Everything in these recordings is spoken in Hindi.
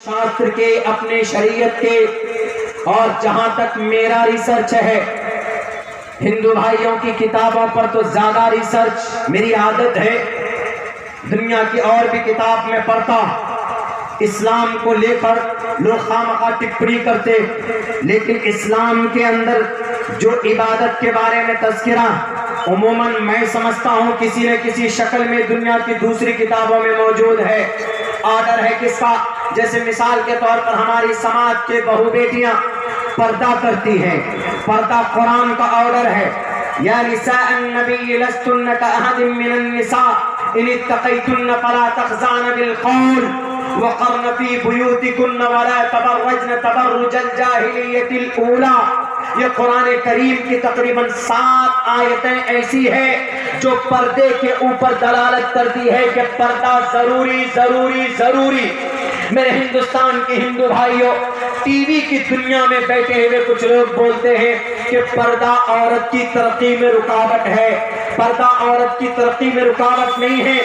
शास्त्र के, अपने शरीयत के, और जहां तक मेरा रिसर्च है, हिंदू भाइयों की किताबों पर तो ज्यादा रिसर्च मेरी आदत है। दुनिया की और भी किताब में पढ़ता, इस्लाम को लेकर लोग खामखा टिप्पणी करते, लेकिन इस्लाम के अंदर जो इबादत के बारे में तज़किरा उमूमन मैं समझता हूँ किसी न किसी शक्ल में दुनिया की दूसरी किताबों में मौजूद है। ऑर्डर है किसका? जैसे मिसाल के तौर पर हमारी समाज के बहू बेटियां पर्दा करती हैं, पर्दा कुरान का ऑर्डर है, या निसाअन नबी लस्तुन्न कअहदिम मिनन निसा इन इत्तक़ैतुन्न फला तख़ज़ान बिल क़ौल वक़र्न फ़ी बुयूतिकुन्न वला तबर्रजन तबर्रुजल जाहिलियतिल ऊला। ये कुरान करीम की तकरीबन 7 आयतें ऐसी है जो पर्दे के ऊपर दलालत करती है कि पर्दा जरूरी जरूरी जरूरी। मेरे हिंदुस्तान के हिंदू भाइयों, टीवी की दुनिया में बैठे हुए कुछ लोग बोलते हैं कि पर्दा औरत की तरक्की में रुकावट है। पर्दा औरत की तरक्की में रुकावट नहीं है।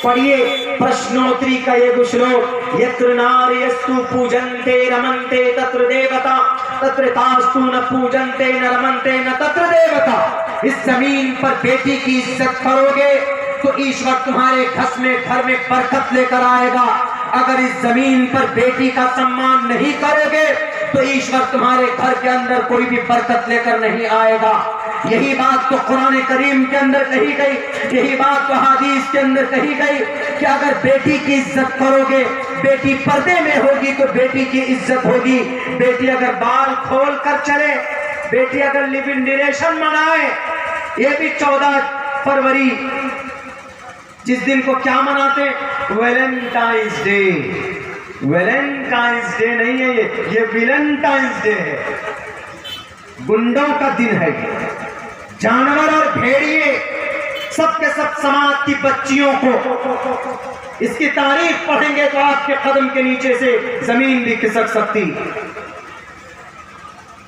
पढ़िए प्रश्नोत्तरी का ये श्लोक, यत्र नार्यस्तु पूजन्ते रमन्ते तत्र देवता तत्र तास्तु न पूजन्ते न रमन्ते न तत्र देवता। इस जमीन पर बेटी की इज्जत करोगे तो ईश्वर तुम्हारे घर में बरकत लेकर आएगा। अगर इस जमीन पर बेटी का सम्मान नहीं करोगे तो ईश्वर तुम्हारे घर के अंदर कोई भी बरकत लेकर नहीं आएगा। यही बात तो कुरान करीम के अंदर कही गई, यही बात तो हदीस के अंदर कही गई कि अगर बेटी की इज्जत करोगे, बेटी पर्दे में होगी तो बेटी की इज्जत होगी। बेटी अगर बाल खोल कर चले, बेटी अगर लिव इन रिलेशन मनाए, ये भी 14 फरवरी जिस दिन को क्या मनाते? Valentine's day. वैलेंटाइंस डे नहीं है ये वैलेंटाइंस डे है। गुंडों का दिन है ये। जानवर और भेड़िए सबके सब समाज की बच्चियों को इसकी तारीफ पढ़ेंगे तो आपके कदम के नीचे से जमीन भी खिसक सकती।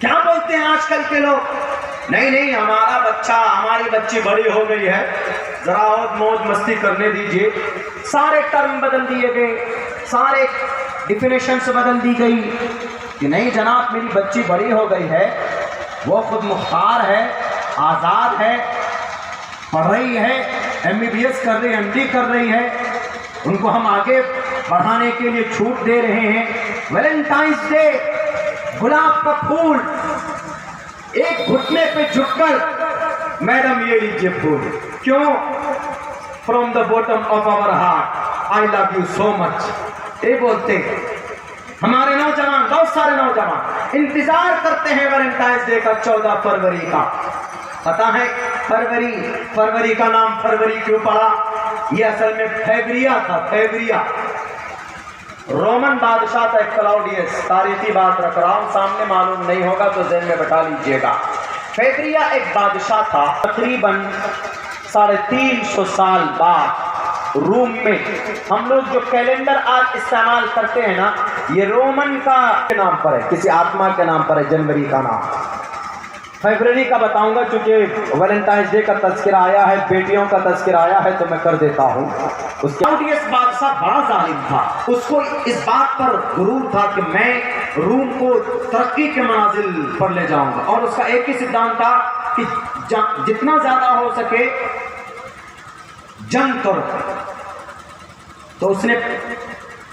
क्या बोलते हैं आजकल के लोग? नहीं हमारा बच्चा, हमारी बच्ची बड़ी हो गई है, जरा और मौज मस्ती करने दीजिए। सारे टर्म बदल दिए गए, सारे डिफिनेशंस बदल दी गई कि नहीं जनाब मेरी बच्ची बड़ी हो गई है, वो खुद मुख्तार है, आज़ाद है, पढ़ रही है, MBBS कर रही है, MD कर रही है, उनको हम आगे बढ़ाने के लिए छूट दे रहे हैं। वैलेंटाइंस डे, गुलाब का फूल, एक घुटने पे झुककर मैडम ये लीजिए फूल। क्यों? From the bottom of our heart I love you so much. ये बोलते हमारे नौजवान, बहुत सारे नौजवान इंतजार करते हैं वैलेंटाइंस डे का 14 फरवरी का। पता है फरवरी का नाम फरवरी क्यों पड़ा? ये असल में फेब्रिया था। फेब्रिया रोमन बादशाह था, एक क्लाउडियस। तारीखी बात रख रहा हूं, सामने मालूम नहीं होगा तो ज़हन में बैठा लीजिएगा। फेब्रिया एक बादशाह था। तकरीबन 350 साल बाद रूम में, हम लोग जो कैलेंडर आज इस्तेमाल करते हैं ना, ये रोमन का नाम पर है, किसी आत्मा के नाम पर है, जनवरी का नाम। फरवरी का बताऊंगा क्योंकि वैलेंटाइंस डे का तज़किरा आया है, बेटियों का तज़किरा आया है, तो मैं कर देता हूँ। क्लाउडियस बादशाह बड़ा जालिम था। उसको इस बात पर गुरूर था कि मैं रूम को तरक्की के मनाजिल पर ले जाऊंगा, और उसका एक ही सिद्धांत था कि जितना ज्यादा हो सके जंग करो। तो उसने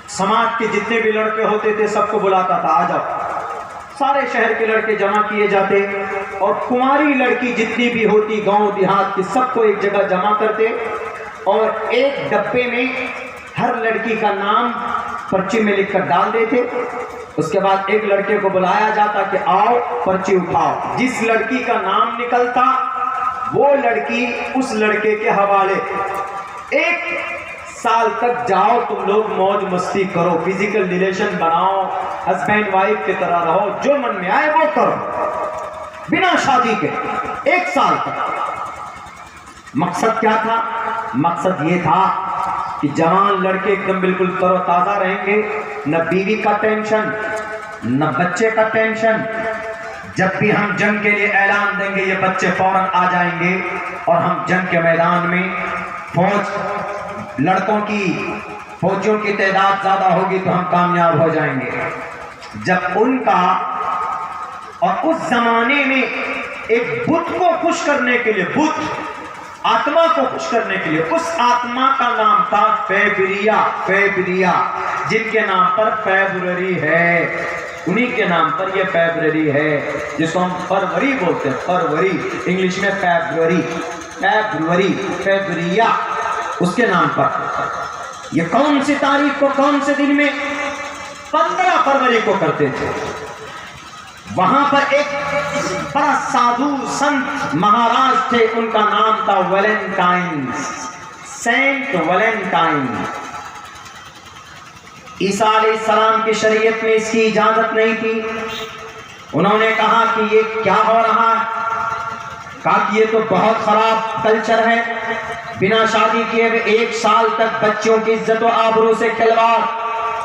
समाज के जितने भी लड़के होते थे सबको बुलाता था, आ जाओ। सारे शहर के लड़के जमा किए जाते और कुंवारी लड़की जितनी भी होती गांव देहात की, सबको एक जगह जमा करते और एक डब्बे में हर लड़की का नाम पर्ची में लिखकर डाल देते। उसके बाद एक लड़के को बुलाया जाता कि आओ पर्ची उठाओ। जिस लड़की का नाम निकलता वो लड़की उस लड़के के हवाले। 1 साल तक जाओ तुम लोग, मौज मस्ती करो, फिजिकल रिलेशन बनाओ, हस्बैंड वाइफ की तरह रहो, जो मन में आए वो करो, बिना शादी के 1 साल तक। मकसद क्या था? मकसद ये था कि जवान लड़के एकदम बिल्कुल तरोताजा रहेंगे, न बीवी का टेंशन, न बच्चे का टेंशन। जब भी हम जंग के लिए ऐलान देंगे ये बच्चे फौरन आ जाएंगे और हम जंग के मैदान में फौज लड़कों की फौजियों की तादाद ज्यादा होगी तो हम कामयाब हो जाएंगे। जब उनका और उस जमाने में एक बुत को खुश करने के लिए, बुत आत्मा को खुश करने के लिए, उस आत्मा का नाम था फेब्रिया। फेब्रिया, जिनके नाम पर फेब्रुअरी है, उन्हीं के नाम पर यह फेब्रुअरी है, जिसको हम फरवरी बोलते हैं। फरवरी इंग्लिश में फेब्रुअरी, फेब्रुअरी, फेब्रिया, उसके नाम पर। ये कौन सी तारीख को, कौन से दिन में? 15 फरवरी को करते थे। वहां पर एक बड़ा साधु संत महाराज थे, उनका नाम था वैलेंटाइन, सेंट वैलेंटाइन। ईसा अलैहिस्सलाम की शरीयत में इसकी इजाजत नहीं थी। उन्होंने कहा कि ये क्या हो रहा है, कहा कि ये तो बहुत खराब कल्चर है, बिना शादी किए हुए 1 साल तक बच्चों की इज्जत और आबरू से खिलवाड़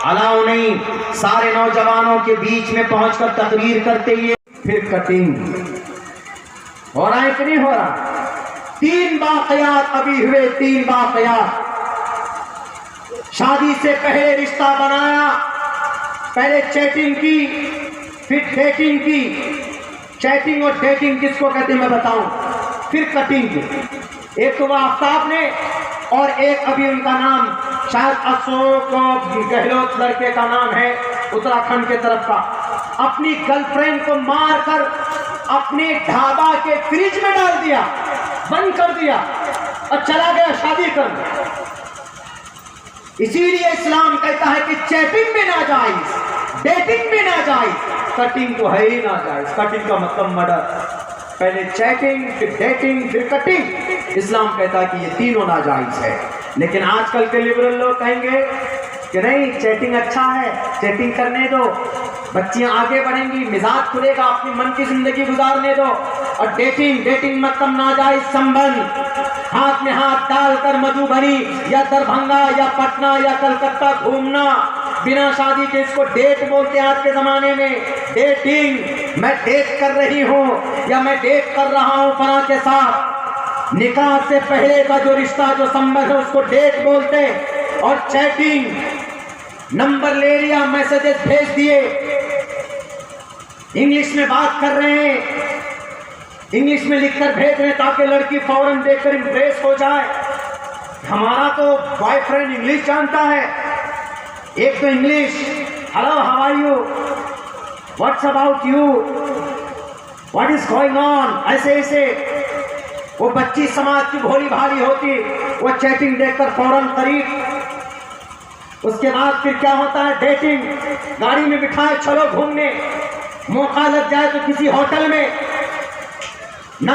अलाउ नहीं। सारे नौजवानों के बीच में पहुंचकर तकरीर करते हुए फिर कटिंग हो रहा है कि नहीं हो रहा? 3 वाकयात अभी हुए, 3 वाकयात। शादी से पहले रिश्ता बनाया, पहले चैटिंग की, फिर डेटिंग की। चैटिंग और डेटिंग किसको कहते हैं मैं बताऊं? फिर कटिंग की। एक तो वह आफ्ताब ने, और एक अभी उनका नाम शायद अशोक गहलोत लड़के का नाम है, उत्तराखंड के तरफ का, अपनी गर्लफ्रेंड को मारकर अपने ढाबा के फ्रिज में डाल दिया, बंद कर दिया और चला गया शादी करने। इसीलिए इस्लाम कहता है कि चैटिंग में ना जायज, डेटिंग में ना जायज, कटिंग तो है ही ना जायज। कटिंग का मतलब मर्डर। पहले चैटिंग, फिर डेटिंग, फिर कटिंग। इस्लाम कहता है कि ये तीनों नाजायज है। लेकिन आजकल के लिबरल लोग कहेंगे कि नहीं, चैटिंग अच्छा है, चैटिंग करने दो, बच्चियां आगे बढ़ेंगी, मिजाज खुलेगा, अपनी मन की जिंदगी गुजारने दो। और डेटिंग, डेटिंग मतलब नाजायज संबंध, हाथ में हाथ डालकर मधुबनी या दरभंगा या पटना या कलकत्ता घूमना बिना शादी के, इसको डेट बोलते हैं आज के जमाने में। डेटिंग, मैं डेट कर रही हूं या मैं डेट कर रहा हूं फलां के साथ। निकाह से पहले का जो रिश्ता, जो संबंध है, उसको डेट बोलते हैं। और चैटिंग, नंबर ले लिया, मैसेजेस भेज दिए, इंग्लिश में बात कर रहे हैं, इंग्लिश में लिखकर भेज रहे हैं ताकि लड़की फौरन देखकर इम्प्रेस हो जाए। हमारा तो बॉयफ्रेंड इंग्लिश जानता है, एक तो English, hello how are you, what's about you, what is going on, ऐसे ऐसे। वो बच्ची समाज की भोली भाली होती, वो चैटिंग देखकर फौरन करीब। उसके बाद फिर क्या होता है? डेटिंग, गाड़ी में बिठाए चलो घूमने, मौका लग जाए तो किसी होटल में ना